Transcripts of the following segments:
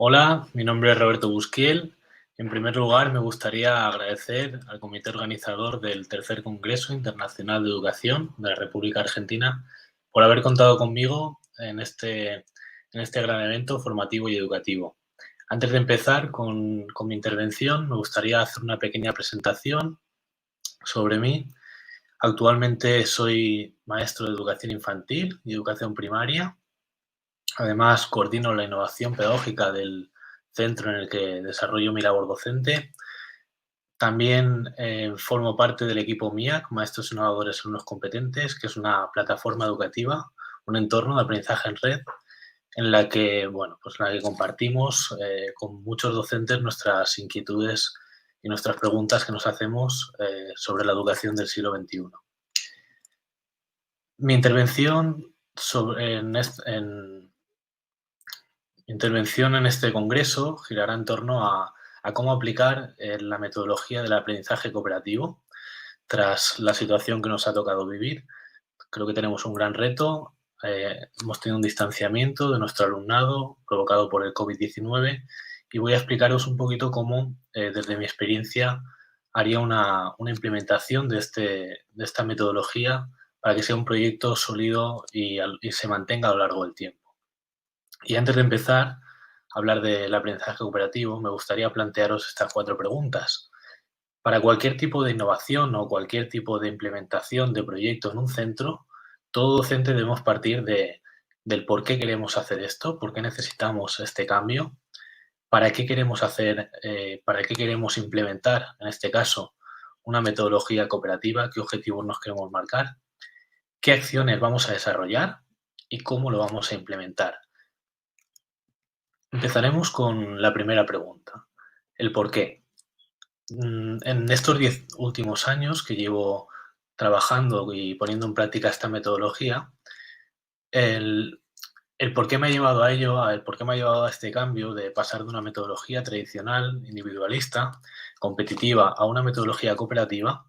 Hola, mi nombre es Roberto Busquiel. En primer lugar, me gustaría agradecer al comité organizador del Tercer Congreso Internacional de Educación de la República Argentina por haber contado conmigo en este gran evento formativo y educativo. Antes de empezar con mi intervención, me gustaría hacer una pequeña presentación sobre mí. Actualmente soy maestro de educación infantil y educación primaria. Además, coordino la innovación pedagógica del centro en el que desarrollo mi labor docente. También formo parte del equipo MIAC, Maestros Innovadores Alumnos Competentes, que es una plataforma educativa, un entorno de aprendizaje en red, en la que, bueno, pues en la que compartimos con muchos docentes nuestras inquietudes y nuestras preguntas que nos hacemos sobre la educación del siglo XXI. Mi intervención en este congreso girará en torno a cómo aplicar la metodología del aprendizaje cooperativo tras la situación que nos ha tocado vivir. Creo que tenemos un gran reto. Hemos tenido un distanciamiento de nuestro alumnado provocado por el COVID-19 y voy a explicaros un poquito cómo, desde mi experiencia, haría una implementación de esta metodología para que sea un proyecto sólido y se mantenga a lo largo del tiempo. Y antes de empezar a hablar del aprendizaje cooperativo, me gustaría plantearos estas 4 preguntas. Para cualquier tipo de innovación o cualquier tipo de implementación de proyecto en un centro, todo docente debemos partir del por qué queremos hacer esto, por qué necesitamos este cambio, para qué queremos implementar, en este caso, una metodología cooperativa, qué objetivos nos queremos marcar, qué acciones vamos a desarrollar y cómo lo vamos a implementar. Empezaremos con la primera pregunta, el por qué. En estos 10 últimos años que llevo trabajando y poniendo en práctica esta metodología, el, el por qué me ha llevado a ello, el por qué me ha llevado a este cambio de pasar de una metodología tradicional, individualista, competitiva, a una metodología cooperativa,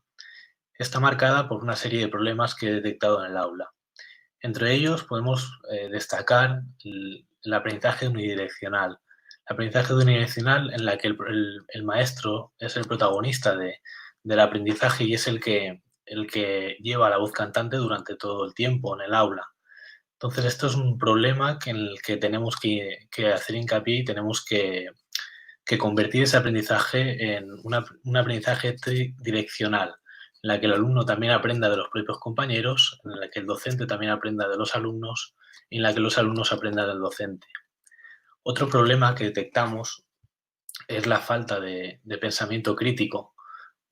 está marcada por una serie de problemas que he detectado en el aula. Entre ellos podemos destacar el aprendizaje unidireccional. El aprendizaje unidireccional en la que el maestro es el protagonista del aprendizaje y es el que lleva la voz cantante durante todo el tiempo en el aula. Entonces, esto es un problema en el que tenemos que hacer hincapié y tenemos que convertir ese aprendizaje en un aprendizaje tridireccional, en la que el alumno también aprenda de los propios compañeros, en la que el docente también aprenda de los alumnos y en la que los alumnos aprendan del docente. Otro problema que detectamos es la falta de pensamiento crítico.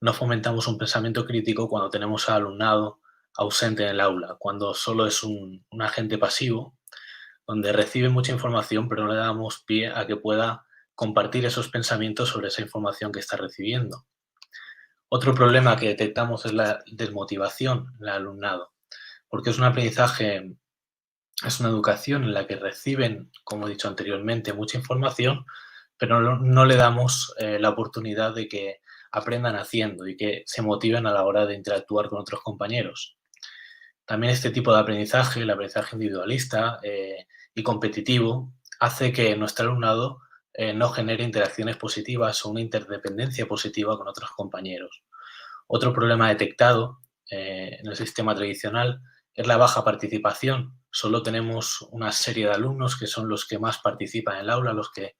No fomentamos un pensamiento crítico cuando tenemos al alumnado ausente en el aula, cuando solo es un agente pasivo, donde recibe mucha información, pero no le damos pie a que pueda compartir esos pensamientos sobre esa información que está recibiendo. Otro problema que detectamos es la desmotivación en el alumnado, porque es una educación en la que reciben, como he dicho anteriormente, mucha información, pero no le damos la oportunidad de que aprendan haciendo y que se motiven a la hora de interactuar con otros compañeros. También este tipo de aprendizaje, el aprendizaje individualista y competitivo, hace que nuestro alumnado no genere interacciones positivas o una interdependencia positiva con otros compañeros. Otro problema detectado en el sistema tradicional es la baja participación. Solo tenemos una serie de alumnos que son los que más participan en el aula, los que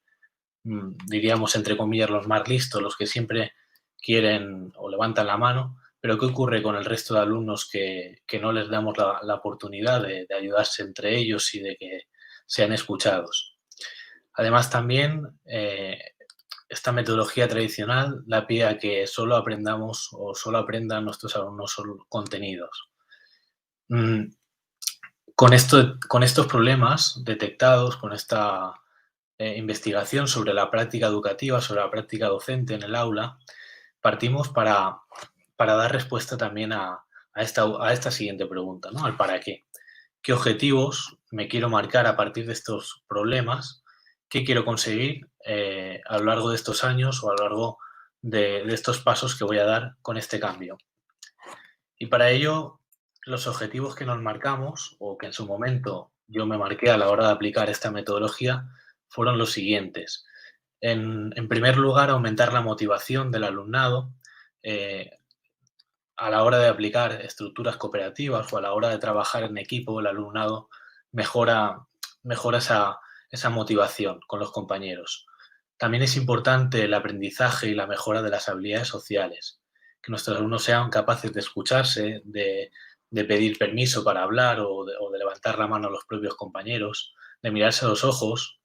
diríamos, entre comillas, los más listos, los que siempre quieren o levantan la mano, pero ¿qué ocurre con el resto de alumnos que no les damos la oportunidad de ayudarse entre ellos y de que sean escuchados? Además, también esta metodología tradicional da pie a que solo aprendamos o solo aprendan nuestros alumnos solo contenidos. Mm, con estos problemas detectados, con esta investigación sobre la práctica educativa, sobre la práctica docente en el aula, partimos para dar respuesta también a esta siguiente pregunta, ¿no? Al para qué. ¿Qué objetivos me quiero marcar a partir de estos problemas? ¿Qué quiero conseguir a lo largo de estos años o a lo largo de estos pasos que voy a dar con este cambio? Y para ello, los objetivos que nos marcamos, o que en su momento yo me marqué a la hora de aplicar esta metodología, fueron los siguientes. En primer lugar, aumentar la motivación del alumnado a la hora de aplicar estructuras cooperativas o a la hora de trabajar en equipo. El alumnado mejora, mejora esa motivación con los compañeros. También es importante el aprendizaje y la mejora de las habilidades sociales, que nuestros alumnos sean capaces de escucharse, de pedir permiso para hablar o de levantar la mano a los propios compañeros, de mirarse a los ojos.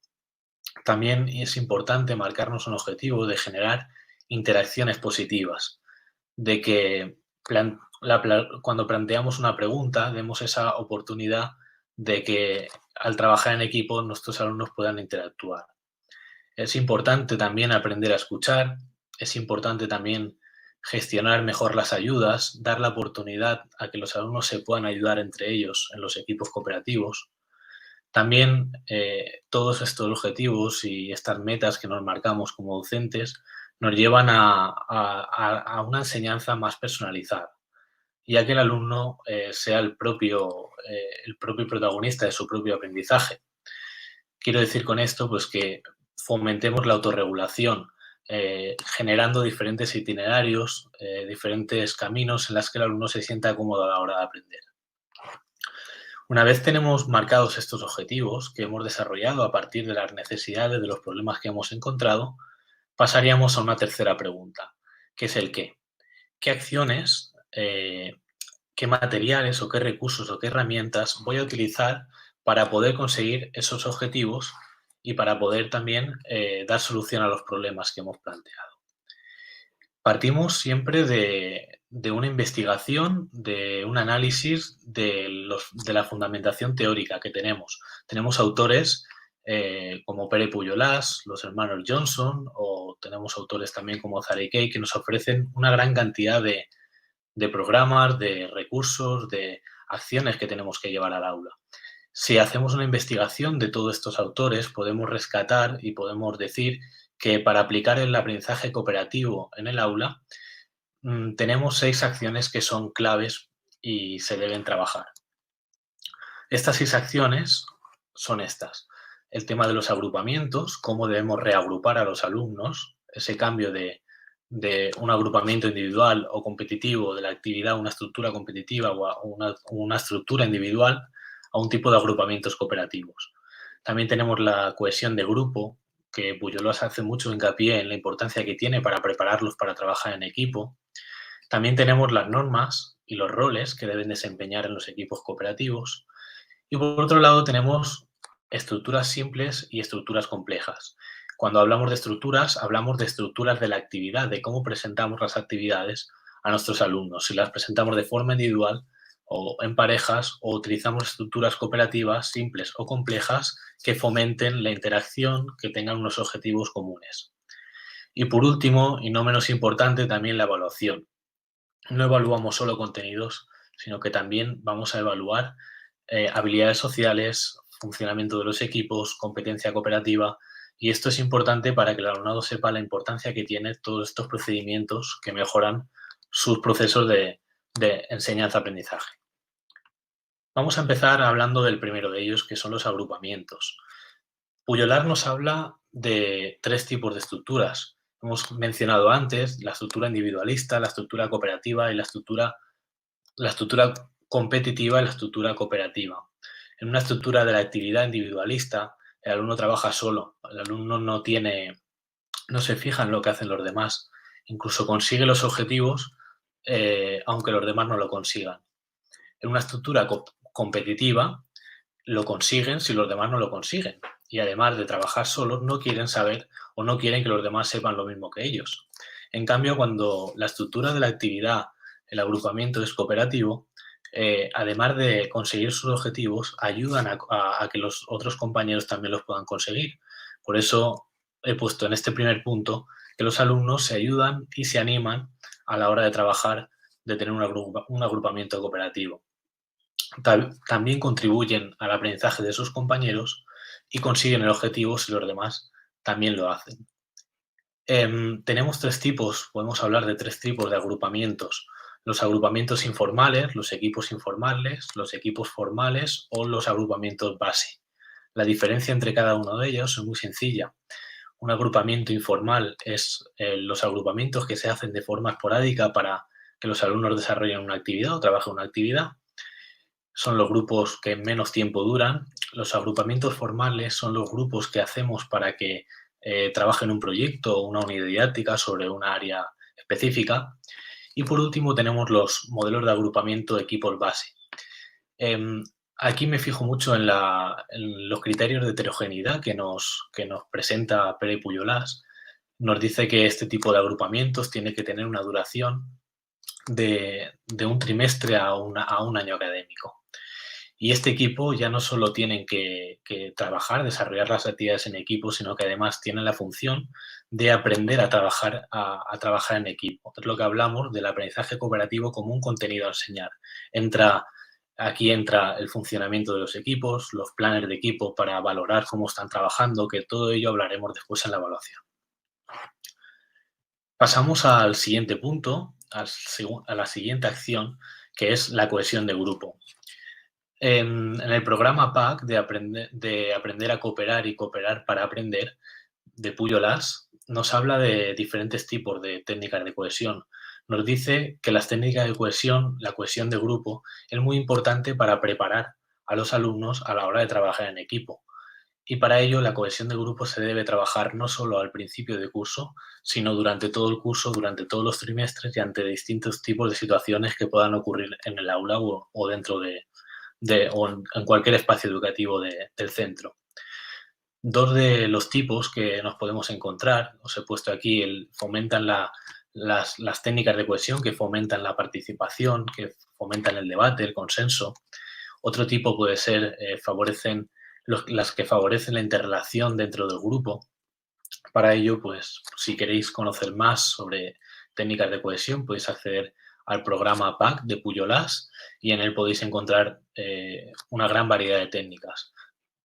También es importante marcarnos un objetivo de generar interacciones positivas, de que cuando planteamos una pregunta demos esa oportunidad de que al trabajar en equipo nuestros alumnos puedan interactuar. Es importante también aprender a escuchar, es importante también gestionar mejor las ayudas, dar la oportunidad a que los alumnos se puedan ayudar entre ellos en los equipos cooperativos. También todos estos objetivos y estas metas que nos marcamos como docentes nos llevan a una enseñanza más personalizada, ya que el alumno sea el propio protagonista de su propio aprendizaje. Quiero decir con esto pues que fomentemos la autorregulación, generando diferentes itinerarios, diferentes caminos en los que el alumno se sienta cómodo a la hora de aprender. Una vez tenemos marcados estos objetivos que hemos desarrollado a partir de las necesidades de los problemas que hemos encontrado, pasaríamos a una tercera pregunta, que es el qué. ¿Qué acciones, qué materiales o qué recursos o qué herramientas voy a utilizar para poder conseguir esos objetivos y para poder también dar solución a los problemas que hemos planteado? Partimos siempre de una investigación, de un análisis de la fundamentación teórica que tenemos. Tenemos autores como Pere Pujolàs, los hermanos Johnson, o tenemos autores también como Zara Kay, que nos ofrecen una gran cantidad de programas, de recursos, de acciones que tenemos que llevar al aula. Si hacemos una investigación de todos estos autores, podemos rescatar y podemos decir que para aplicar el aprendizaje cooperativo en el aula, tenemos 6 acciones que son claves y se deben trabajar. Estas 6 acciones son estas: el tema de los agrupamientos, cómo debemos reagrupar a los alumnos, ese cambio de un agrupamiento individual o competitivo de la actividad a una estructura competitiva o a una estructura individual a un tipo de agrupamientos cooperativos. También tenemos la cohesión de grupo, que Pujolàs hace mucho hincapié en la importancia que tiene para prepararlos para trabajar en equipo. También tenemos las normas y los roles que deben desempeñar en los equipos cooperativos. Y por otro lado tenemos estructuras simples y estructuras complejas. Cuando hablamos de estructuras de la actividad, de cómo presentamos las actividades a nuestros alumnos. Si las presentamos de forma individual o en parejas, o utilizamos estructuras cooperativas simples o complejas que fomenten la interacción, que tengan unos objetivos comunes. Y por último, y no menos importante, también la evaluación. No evaluamos solo contenidos, sino que también vamos a evaluar habilidades sociales, funcionamiento de los equipos, competencia cooperativa, y esto es importante para que el alumnado sepa la importancia que tienen todos estos procedimientos que mejoran sus procesos de enseñanza-aprendizaje. Vamos a empezar hablando del primero de ellos, que son los agrupamientos. Pujolàs nos habla de 3 tipos de estructuras. Hemos mencionado antes la estructura individualista, la estructura cooperativa y la estructura competitiva y la estructura cooperativa. En una estructura de la actividad individualista, el alumno trabaja solo, el alumno no se fija en lo que hacen los demás, incluso consigue los objetivos aunque los demás no lo consigan. En una estructura competitiva lo consiguen si los demás no lo consiguen, y además de trabajar solos no quieren saber o no quieren que los demás sepan lo mismo que ellos. En cambio, cuando la estructura de la actividad, el agrupamiento es cooperativo, además de conseguir sus objetivos, ayudan a que los otros compañeros también los puedan conseguir. Por eso he puesto en este primer punto que los alumnos se ayudan y se animan a la hora de trabajar, de tener un agrupamiento cooperativo. También contribuyen al aprendizaje de sus compañeros y consiguen el objetivo si los demás también lo hacen. Tenemos 3 tipos, podemos hablar de 3 tipos de agrupamientos: los agrupamientos informales, los equipos informales, los equipos formales o los agrupamientos base. La diferencia entre cada uno de ellos es muy sencilla. Un agrupamiento informal es los agrupamientos que se hacen de forma esporádica para que los alumnos desarrollen una actividad o trabajen una actividad. Son los grupos que menos tiempo duran. Los agrupamientos formales son los grupos que hacemos para que trabajen un proyecto o una unidad didáctica sobre una área específica. Y por último tenemos los modelos de agrupamiento de equipos base. Aquí me fijo mucho en los criterios de heterogeneidad que nos presenta Pere Pujolàs. Nos dice que este tipo de agrupamientos tiene que tener una duración de un trimestre a un año académico. Y este equipo ya no solo tienen que trabajar, desarrollar las actividades en equipo, sino que además tienen la función de aprender a trabajar en equipo. Es lo que hablamos del aprendizaje cooperativo como un contenido a enseñar. Aquí entra el funcionamiento de los equipos, los planes de equipo para valorar cómo están trabajando, que todo ello hablaremos después en la evaluación. Pasamos al siguiente punto, a la siguiente acción, que es la cohesión de grupo. En el programa PAC de aprender a cooperar y cooperar para aprender, de Pujolàs, nos habla de diferentes tipos de técnicas de cohesión. Nos dice que las técnicas de cohesión, la cohesión de grupo, es muy importante para preparar a los alumnos a la hora de trabajar en equipo. Y para ello la cohesión de grupo se debe trabajar no solo al principio de curso, sino durante todo el curso, durante todos los trimestres y ante distintos tipos de situaciones que puedan ocurrir en el aula o dentro o en cualquier espacio educativo del centro. Dos de los tipos que nos podemos encontrar, os he puesto aquí, fomentan las técnicas de cohesión, que fomentan la participación, que fomentan el debate, el consenso. Otro tipo puede ser, las que favorecen la interrelación dentro del grupo. Para ello, pues, si queréis conocer más sobre técnicas de cohesión, podéis acceder al programa PAC de Pujolàs y en él podéis encontrar una gran variedad de técnicas.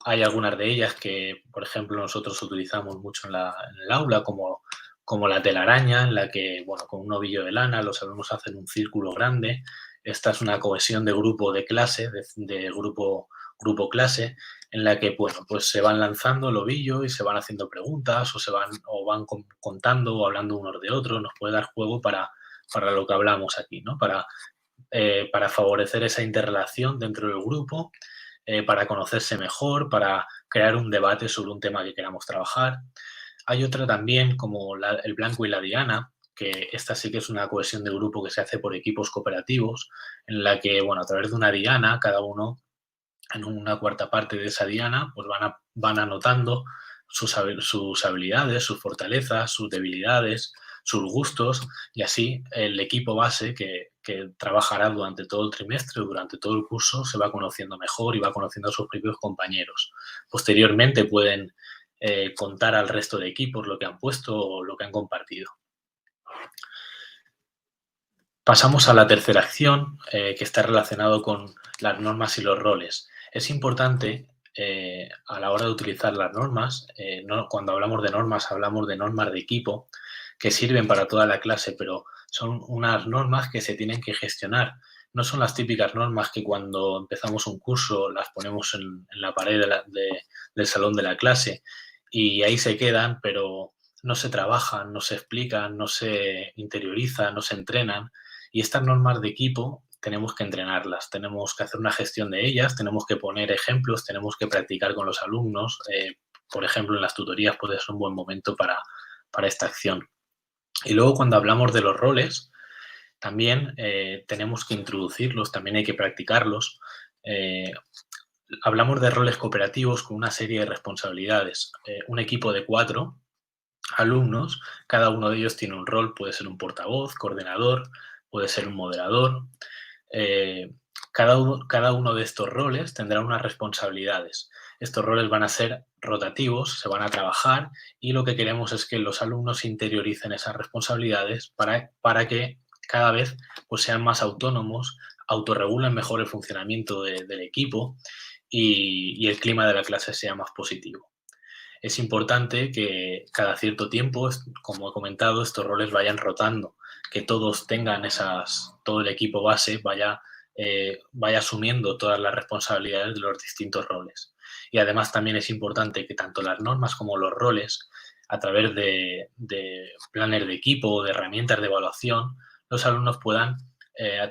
Hay algunas de ellas que, por ejemplo, nosotros utilizamos mucho en el aula, como la telaraña, en la que, bueno, con un ovillo de lana los alumnos hacen un círculo grande. Esta es una cohesión de grupo de clase, de grupo-clase, en la que, bueno, pues se van lanzando el ovillo y se van haciendo preguntas o van contando o hablando unos de otros. Nos puede dar juego para lo que hablamos aquí, ¿no? Para favorecer esa interrelación dentro del grupo, para conocerse mejor, para crear un debate sobre un tema que queramos trabajar. Hay otra también, como el blanco y la diana, que esta sí que es una cohesión de grupo que se hace por equipos cooperativos, en la que, bueno, a través de una diana, cada uno en una cuarta parte de esa diana, pues van anotando sus habilidades, sus fortalezas, sus debilidades, sus gustos, y así el equipo base que trabajará durante todo el trimestre, durante todo el curso, se va conociendo mejor y va conociendo a sus propios compañeros. Posteriormente pueden contar al resto de equipos lo que han puesto o lo que han compartido. Pasamos a la tercera acción, que está relacionado con las normas y los roles. Es importante, a la hora de utilizar las normas, cuando hablamos de normas de equipo, que sirven para toda la clase, pero son unas normas que se tienen que gestionar. No son las típicas normas que cuando empezamos un curso las ponemos en la pared del salón de la clase y ahí se quedan, pero no se trabajan, no se explican, no se interiorizan, no se entrenan. Y estas normas de equipo tenemos que entrenarlas, tenemos que hacer una gestión de ellas, tenemos que poner ejemplos, tenemos que practicar con los alumnos. Por ejemplo, en las tutorías puede ser un buen momento para esta acción. Y luego, cuando hablamos de los roles, también tenemos que introducirlos, también hay que practicarlos. Hablamos de roles cooperativos con una serie de responsabilidades. Un equipo de 4 alumnos, cada uno de ellos tiene un rol, puede ser un portavoz, coordinador, puede ser un moderador. Cada uno de estos roles tendrá unas responsabilidades. Estos roles van a ser rotativos, se van a trabajar y lo que queremos es que los alumnos interioricen esas responsabilidades para que cada vez pues, sean más autónomos, autorregulen mejor el funcionamiento del equipo y el clima de la clase sea más positivo. Es importante que cada cierto tiempo, como he comentado, estos roles vayan rotando, que todos tengan todo el equipo base vaya asumiendo todas las responsabilidades de los distintos roles. Y además también es importante que tanto las normas como los roles a través de planes de equipo o de herramientas de evaluación, los alumnos puedan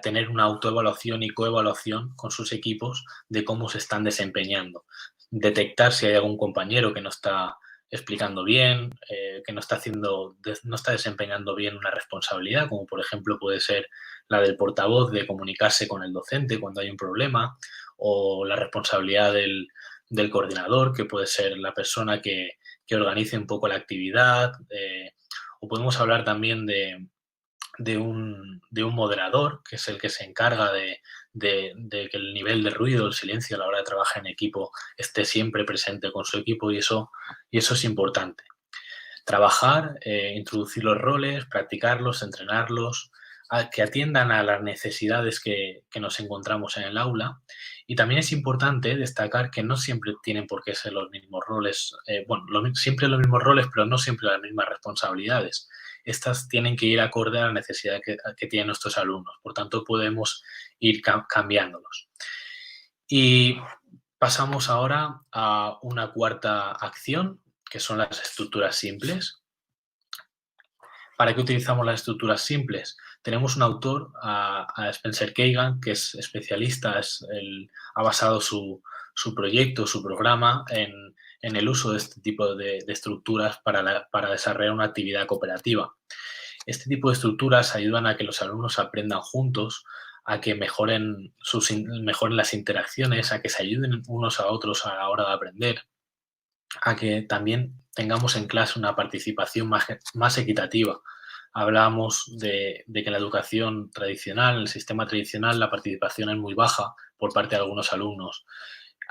tener una autoevaluación y coevaluación con sus equipos de cómo se están desempeñando. Detectar si hay algún compañero que no está explicando bien, que no está desempeñando bien una responsabilidad, como por ejemplo puede ser la del portavoz de comunicarse con el docente cuando hay un problema, o la responsabilidad del coordinador, que puede ser la persona que organice un poco la actividad, o podemos hablar también de un moderador, que es el que se encarga de que el nivel de ruido, el silencio a la hora de trabajar en equipo esté siempre presente con su equipo, y eso es importante. Trabajar, introducir los roles, practicarlos, entrenarlos, que atiendan a las necesidades que nos encontramos en el aula. Y también es importante destacar que no siempre tienen por qué ser los mismos roles, siempre los mismos roles, pero no siempre las mismas responsabilidades. Estas tienen que ir acorde a la necesidad que tienen nuestros alumnos, por tanto podemos ir cambiándolos. Y pasamos ahora a una cuarta acción, que son las estructuras simples. ¿Para qué utilizamos las estructuras simples? Tenemos un autor, a Spencer Kagan, que es especialista, ha basado su proyecto, su programa en el uso de este tipo de estructuras para desarrollar una actividad cooperativa. Este tipo de estructuras ayudan a que los alumnos aprendan juntos, a que mejoren las interacciones, a que se ayuden unos a otros a la hora de aprender, a que también tengamos en clase una participación más equitativa. Hablábamos de que en la educación tradicional, en el sistema tradicional, la participación es muy baja por parte de algunos alumnos.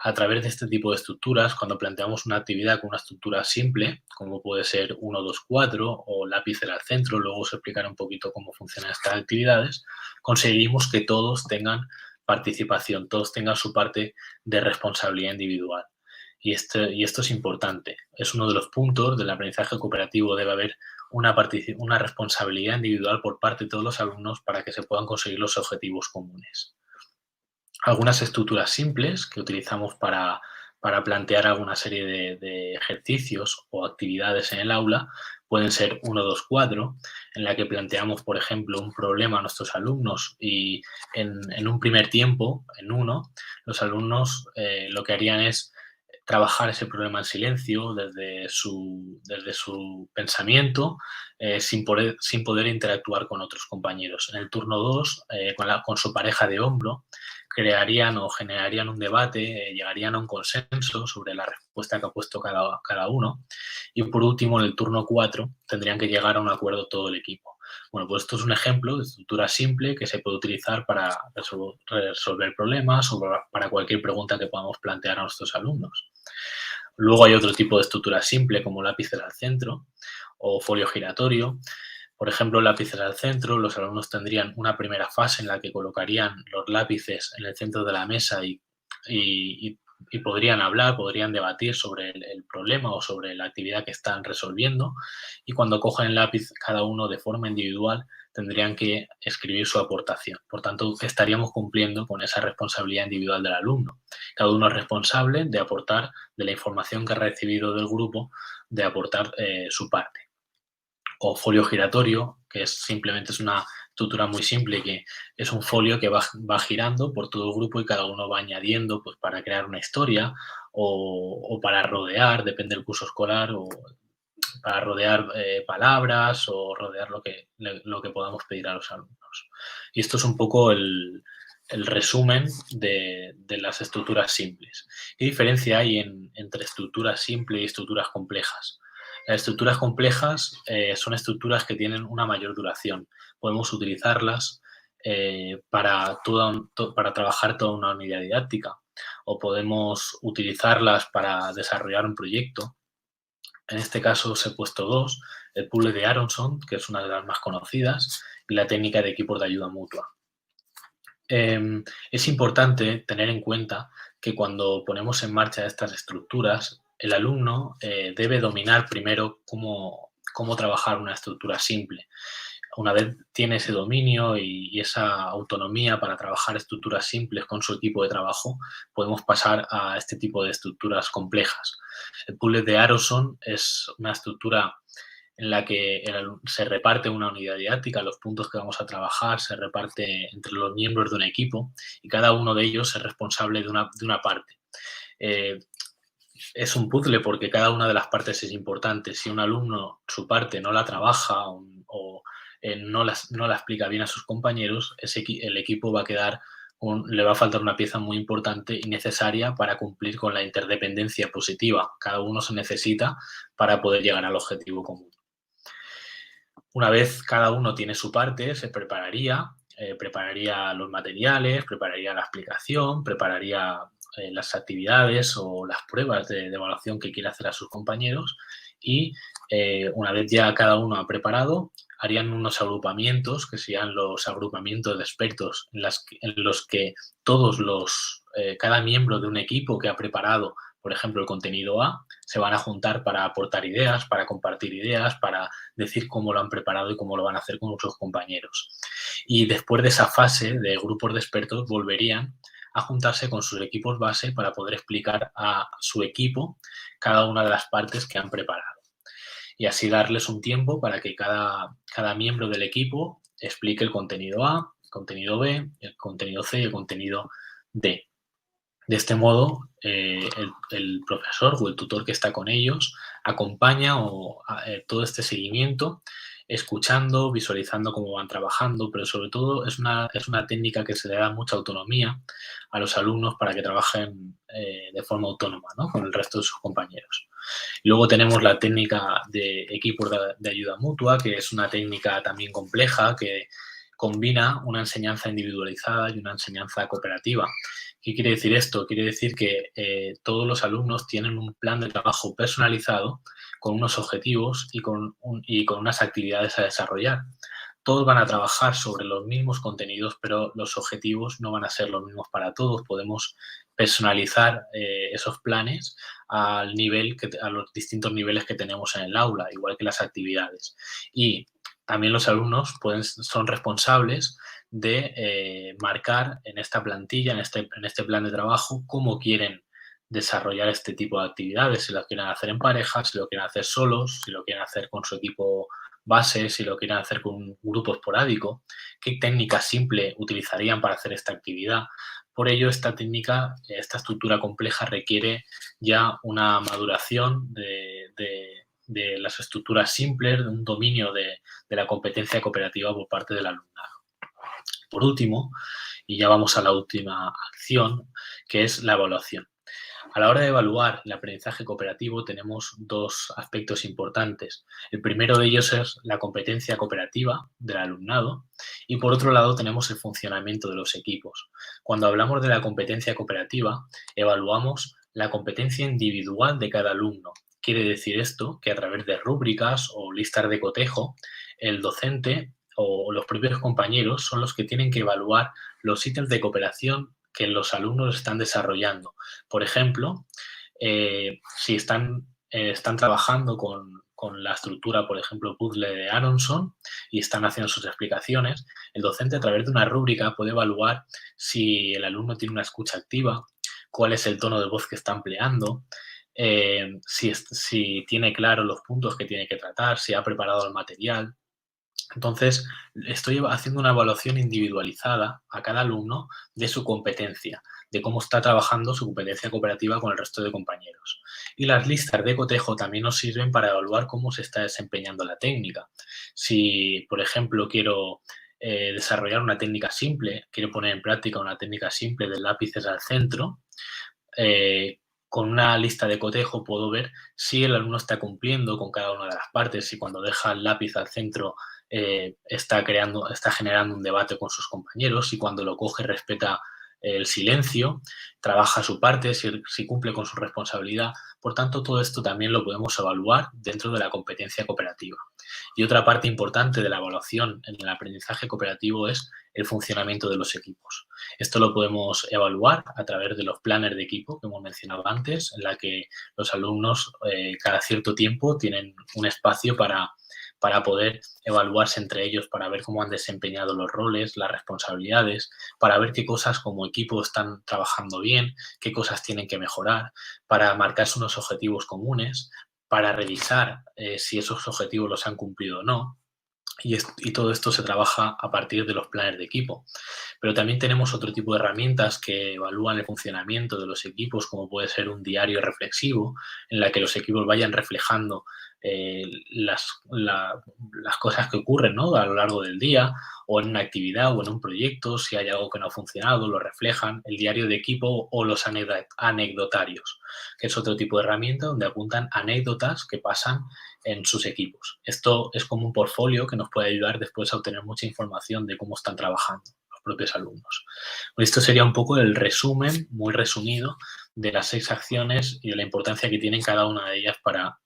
A través de este tipo de estructuras, cuando planteamos una actividad con una estructura simple, como puede ser 1, 2, 4 o lápiz al centro, luego os explicaré un poquito cómo funcionan estas actividades, conseguimos que todos tengan participación, todos tengan su parte de responsabilidad individual. Y esto es importante. Es uno de los puntos del aprendizaje cooperativo. Debe haber una responsabilidad individual por parte de todos los alumnos para que se puedan conseguir los objetivos comunes. Algunas estructuras simples que utilizamos para plantear alguna serie de ejercicios o actividades en el aula pueden ser 1, 2, 4, en la que planteamos, por ejemplo, un problema a nuestros alumnos y en un primer tiempo, en uno, los alumnos lo que harían es trabajar ese problema en silencio, desde su pensamiento, sin poder interactuar con otros compañeros. En el turno 2, con su pareja de hombro, crearían o generarían un debate, llegarían a un consenso sobre la respuesta que ha puesto cada uno. Y por último, en el turno 4, tendrían que llegar a un acuerdo todo el equipo. Bueno, pues esto es un ejemplo de estructura simple que se puede utilizar para resolver problemas o para cualquier pregunta que podamos plantear a nuestros alumnos. Luego hay otro tipo de estructura simple, como lápices al centro o folio giratorio. Por ejemplo, lápices al centro, los alumnos tendrían una primera fase en la que colocarían los lápices en el centro de la mesa y podrían hablar, podrían debatir sobre el problema o sobre la actividad que están resolviendo. Y cuando cogen el lápiz, cada uno de forma individual tendrían que escribir su aportación. Por tanto, estaríamos cumpliendo con esa responsabilidad individual del alumno. Cada uno es responsable de aportar, de la información que ha recibido del grupo, de aportar su parte. O folio giratorio, que simplemente es una estructura muy simple, que es un folio que va girando por todo el grupo y cada uno va añadiendo, pues, para crear una historia o para rodear, depende del curso escolar, o para rodear palabras o rodear lo que podamos pedir a los alumnos. Y esto es un poco el resumen de las estructuras simples. ¿Qué diferencia hay entre estructuras simples y estructuras complejas? Las estructuras complejas son estructuras que tienen una mayor duración. Podemos utilizarlas para trabajar toda una unidad didáctica, o podemos utilizarlas para desarrollar un proyecto. En este caso os he puesto dos: el puzzle de Aronson, que es una de las más conocidas, y la técnica de equipos de ayuda mutua. Es importante tener en cuenta que cuando ponemos en marcha estas estructuras, el alumno debe dominar primero cómo trabajar una estructura simple. Una vez tiene ese dominio y esa autonomía para trabajar estructuras simples con su equipo de trabajo, podemos pasar a este tipo de estructuras complejas. El puzzle de Aronson es una estructura en la que se reparte una unidad didáctica, los puntos que vamos a trabajar se reparte entre los miembros de un equipo y cada uno de ellos es responsable de una parte. Es un puzzle porque cada una de las partes es importante. Si un alumno su parte no la trabaja o no la explica bien a sus compañeros, el equipo va a quedar, le va a faltar una pieza muy importante y necesaria para cumplir con la interdependencia positiva. Cada uno se necesita para poder llegar al objetivo común. Una vez cada uno tiene su parte, se prepararía los materiales, prepararía la explicación, prepararía las actividades o las pruebas de evaluación que quiere hacer a sus compañeros y una vez ya cada uno ha preparado, harían unos agrupamientos que serían los agrupamientos de expertos en los que cada miembro de un equipo que ha preparado, por ejemplo, el contenido A, se van a juntar para aportar ideas, para compartir ideas, para decir cómo lo han preparado y cómo lo van a hacer con sus compañeros. Y después de esa fase de grupos de expertos volverían a juntarse con sus equipos base para poder explicar a su equipo cada una de las partes que han preparado. Y así darles un tiempo para que cada miembro del equipo explique el contenido A, el contenido B, el contenido C y el contenido D. De este modo, el profesor o el tutor que está con ellos acompaña todo este seguimiento, escuchando, visualizando cómo van trabajando, pero sobre todo es una técnica que se le da mucha autonomía a los alumnos para que trabajen de forma autónoma, ¿no?, con el resto de sus compañeros. Luego tenemos la técnica de equipos de ayuda mutua, que es una técnica también compleja que combina una enseñanza individualizada y una enseñanza cooperativa. ¿Qué quiere decir esto? Quiere decir que todos los alumnos tienen un plan de trabajo personalizado con unos objetivos y con unas actividades a desarrollar. Todos van a trabajar sobre los mismos contenidos, pero los objetivos no van a ser los mismos para todos. Podemos personalizar esos planes a los distintos niveles que tenemos en el aula, igual que las actividades. Y también los alumnos son responsables de marcar en esta plantilla, en este plan de trabajo, cómo quieren desarrollar este tipo de actividades, si lo quieren hacer en pareja, si lo quieren hacer solos, si lo quieren hacer con su equipo base, si lo quieren hacer con un grupo esporádico, qué técnica simple utilizarían para hacer esta actividad. Por ello, esta técnica, esta estructura compleja requiere ya una maduración de las estructuras simples, de un dominio de la competencia cooperativa por parte del alumnado. Por último, y ya vamos a la última acción, que es la evaluación. A la hora de evaluar el aprendizaje cooperativo tenemos dos aspectos importantes. El primero de ellos es la competencia cooperativa del alumnado y por otro lado tenemos el funcionamiento de los equipos. Cuando hablamos de la competencia cooperativa, evaluamos la competencia individual de cada alumno. Quiere decir esto que a través de rúbricas o listas de cotejo, el docente o los propios compañeros son los que tienen que evaluar los ítems de cooperación que los alumnos están desarrollando. Por ejemplo, si están trabajando con la estructura, por ejemplo, puzzle de Aronson y están haciendo sus explicaciones, el docente a través de una rúbrica puede evaluar si el alumno tiene una escucha activa, cuál es el tono de voz que está empleando, si tiene claro los puntos que tiene que tratar, si ha preparado el material. Entonces, estoy haciendo una evaluación individualizada a cada alumno de su competencia, de cómo está trabajando su competencia cooperativa con el resto de compañeros. Y las listas de cotejo también nos sirven para evaluar cómo se está desempeñando la técnica. Si, por ejemplo, quiero desarrollar una técnica simple, quiero poner en práctica una técnica simple de lápices al centro, con una lista de cotejo puedo ver si el alumno está cumpliendo con cada una de las partes, si cuando deja el lápiz al centro está generando un debate con sus compañeros, si cuando lo coge respeta el silencio, trabaja su parte, si cumple con su responsabilidad. Por tanto, todo esto también lo podemos evaluar dentro de la competencia cooperativa. Y otra parte importante de la evaluación en el aprendizaje cooperativo es el funcionamiento de los equipos. Esto lo podemos evaluar a través de los planners de equipo que hemos mencionado antes, en la que los alumnos cada cierto tiempo tienen un espacio para poder evaluarse entre ellos, para ver cómo han desempeñado los roles, las responsabilidades, para ver qué cosas como equipo están trabajando bien, qué cosas tienen que mejorar, para marcarse unos objetivos comunes, para revisar si esos objetivos los han cumplido o no. Y todo esto se trabaja a partir de los planes de equipo. Pero también tenemos otro tipo de herramientas que evalúan el funcionamiento de los equipos, como puede ser un diario reflexivo, en la que los equipos vayan reflejando las cosas que ocurren, ¿no?, a lo largo del día, o en una actividad o en un proyecto. Si hay algo que no ha funcionado, lo reflejan. El diario de equipo o los anecdotarios, que es otro tipo de herramienta donde apuntan anécdotas que pasan en sus equipos. Esto es como un portfolio que nos puede ayudar después a obtener mucha información de cómo están trabajando los propios alumnos. Pues esto sería un poco el resumen, muy resumido, de las 6 acciones y de la importancia que tienen cada una de ellas para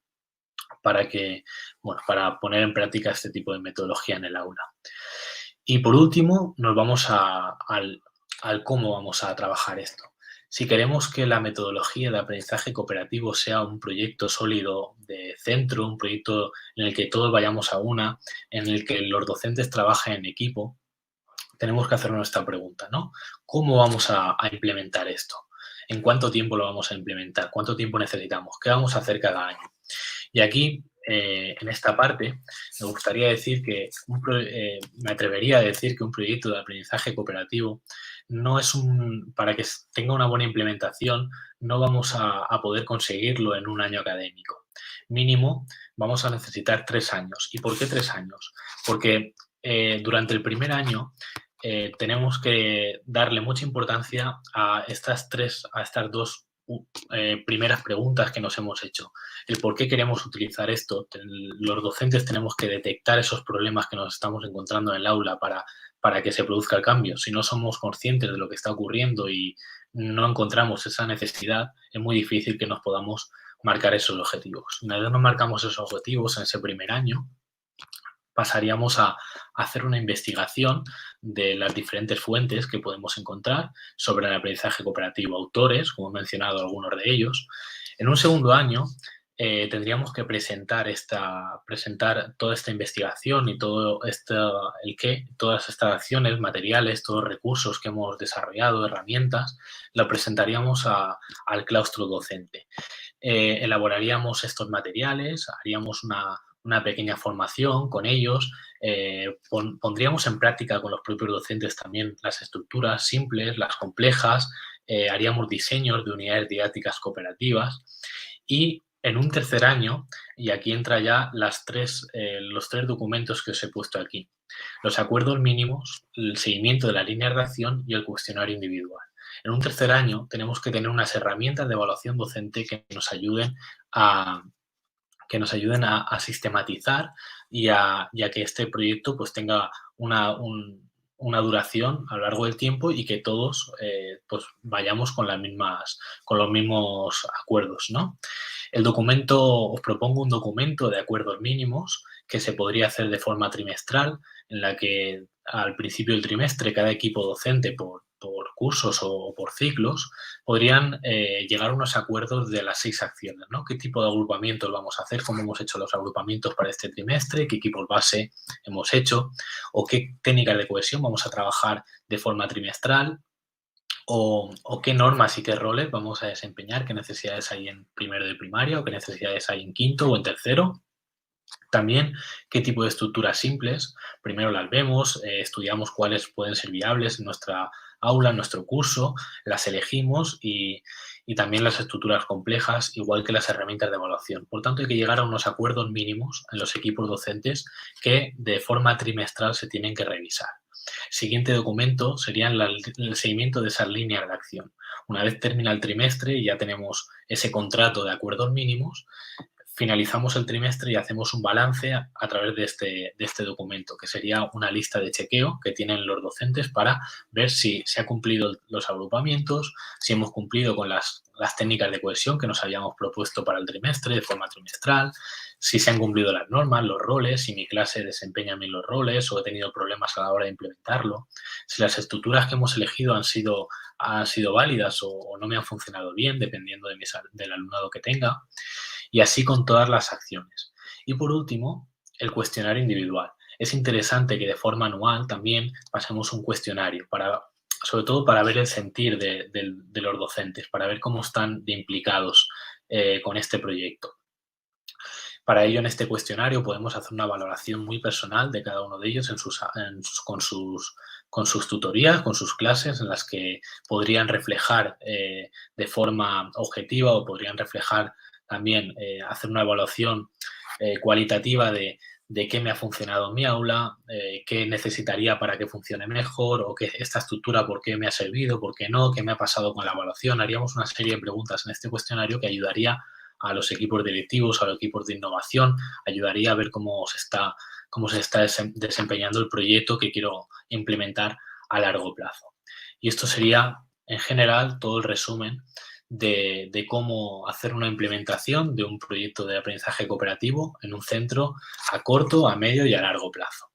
poner en práctica este tipo de metodología en el aula. Y por último, nos vamos al cómo vamos a trabajar esto. Si queremos que la metodología de aprendizaje cooperativo sea un proyecto sólido de centro, un proyecto en el que todos vayamos a una, en el que los docentes trabajen en equipo, tenemos que hacernos esta pregunta, ¿no? ¿Cómo vamos a implementar esto? ¿En cuánto tiempo lo vamos a implementar? ¿Cuánto tiempo necesitamos? ¿Qué vamos a hacer cada año? Y aquí, en esta parte, me gustaría decir que me atrevería a decir que un proyecto de aprendizaje cooperativo no es para que tenga una buena implementación, no vamos a poder conseguirlo en un año académico. Mínimo, vamos a necesitar 3 años. ¿Y por qué 3 años? Porque durante el primer año tenemos que darle mucha importancia a estas dos primeras preguntas que nos hemos hecho. El por qué queremos utilizar esto. Los docentes tenemos que detectar esos problemas que nos estamos encontrando en el aula para que se produzca el cambio. Si no somos conscientes de lo que está ocurriendo y no encontramos esa necesidad, es muy difícil que nos podamos marcar esos objetivos. Una vez nos marcamos esos objetivos en ese primer año, pasaríamos a hacer una investigación de las diferentes fuentes que podemos encontrar sobre el aprendizaje cooperativo, autores, como he mencionado algunos de ellos. En un segundo año tendríamos que presentar toda esta investigación y todas estas acciones, materiales, todos los recursos que hemos desarrollado, herramientas, lo presentaríamos al claustro docente. Elaboraríamos estos materiales, haríamos una pequeña formación con ellos, pondríamos en práctica con los propios docentes también las estructuras simples, las complejas, haríamos diseños de unidades didácticas cooperativas y en un tercer año, y aquí entra ya los 3 documentos que os he puesto aquí, los acuerdos mínimos, el seguimiento de las líneas de acción y el cuestionario individual. En un tercer año tenemos que tener unas herramientas de evaluación docente que nos ayuden a sistematizar y a que este proyecto pues tenga una duración a lo largo del tiempo y que todos pues vayamos con los mismos acuerdos, ¿no? Os propongo un documento de acuerdos mínimos que se podría hacer de forma trimestral, en la que al principio del trimestre cada equipo docente por cursos o por ciclos podrían llegar a unos acuerdos de las 6 acciones, ¿no? ¿Qué tipo de agrupamientos vamos a hacer? ¿Cómo hemos hecho los agrupamientos para este trimestre? ¿Qué equipos base hemos hecho? ¿O qué técnicas de cohesión vamos a trabajar de forma trimestral? ¿O qué normas y qué roles vamos a desempeñar? ¿Qué necesidades hay en primero de primaria o qué necesidades hay en quinto o en tercero? También qué tipo de estructuras simples, primero las vemos, estudiamos cuáles pueden ser viables en nuestra aula, en nuestro curso, las elegimos y también las estructuras complejas, igual que las herramientas de evaluación. Por tanto, hay que llegar a unos acuerdos mínimos en los equipos docentes que de forma trimestral se tienen que revisar. Siguiente documento sería el seguimiento de esas líneas de acción. Una vez termina el trimestre y ya tenemos ese contrato de acuerdos mínimos, finalizamos el trimestre y hacemos un balance a través de este documento, que sería una lista de chequeo que tienen los docentes para ver si se han cumplido los agrupamientos, si hemos cumplido con las técnicas de cohesión que nos habíamos propuesto para el trimestre de forma trimestral, si se han cumplido las normas, los roles, si mi clase desempeña bien los roles o he tenido problemas a la hora de implementarlo, si las estructuras que hemos elegido han sido válidas o no me han funcionado bien, dependiendo del alumnado que tenga, y así con todas las acciones. Y por último, el cuestionario individual. Es interesante que de forma anual también pasemos un cuestionario, sobre todo para ver el sentir de los docentes, para ver cómo están de implicados con este proyecto. Para ello, en este cuestionario podemos hacer una valoración muy personal de cada uno de ellos con sus tutorías, con sus clases, en las que podrían reflejar de forma objetiva o podrían reflejar también hacer una evaluación cualitativa de qué me ha funcionado en mi aula, qué necesitaría para que funcione mejor o que esta estructura por qué me ha servido, por qué no, qué me ha pasado con la evaluación. Haríamos una serie de preguntas en este cuestionario que ayudaría a los equipos directivos, a los equipos de innovación, ayudaría a ver cómo se está desempeñando el proyecto que quiero implementar a largo plazo. Y esto sería, en general, todo el resumen de cómo hacer una implementación de un proyecto de aprendizaje cooperativo en un centro a corto, a medio y a largo plazo.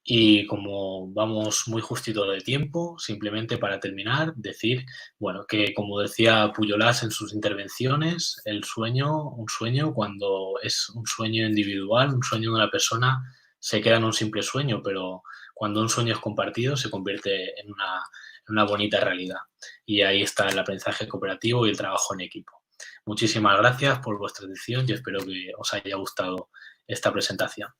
Y como vamos muy justito de tiempo, simplemente para terminar, decir, bueno, que como decía Pujolás en sus intervenciones, un sueño cuando es un sueño individual, un sueño de una persona, se queda en un simple sueño, pero cuando un sueño es compartido se convierte en una bonita realidad. Y ahí está el aprendizaje cooperativo y el trabajo en equipo. Muchísimas gracias por vuestra atención y espero que os haya gustado esta presentación.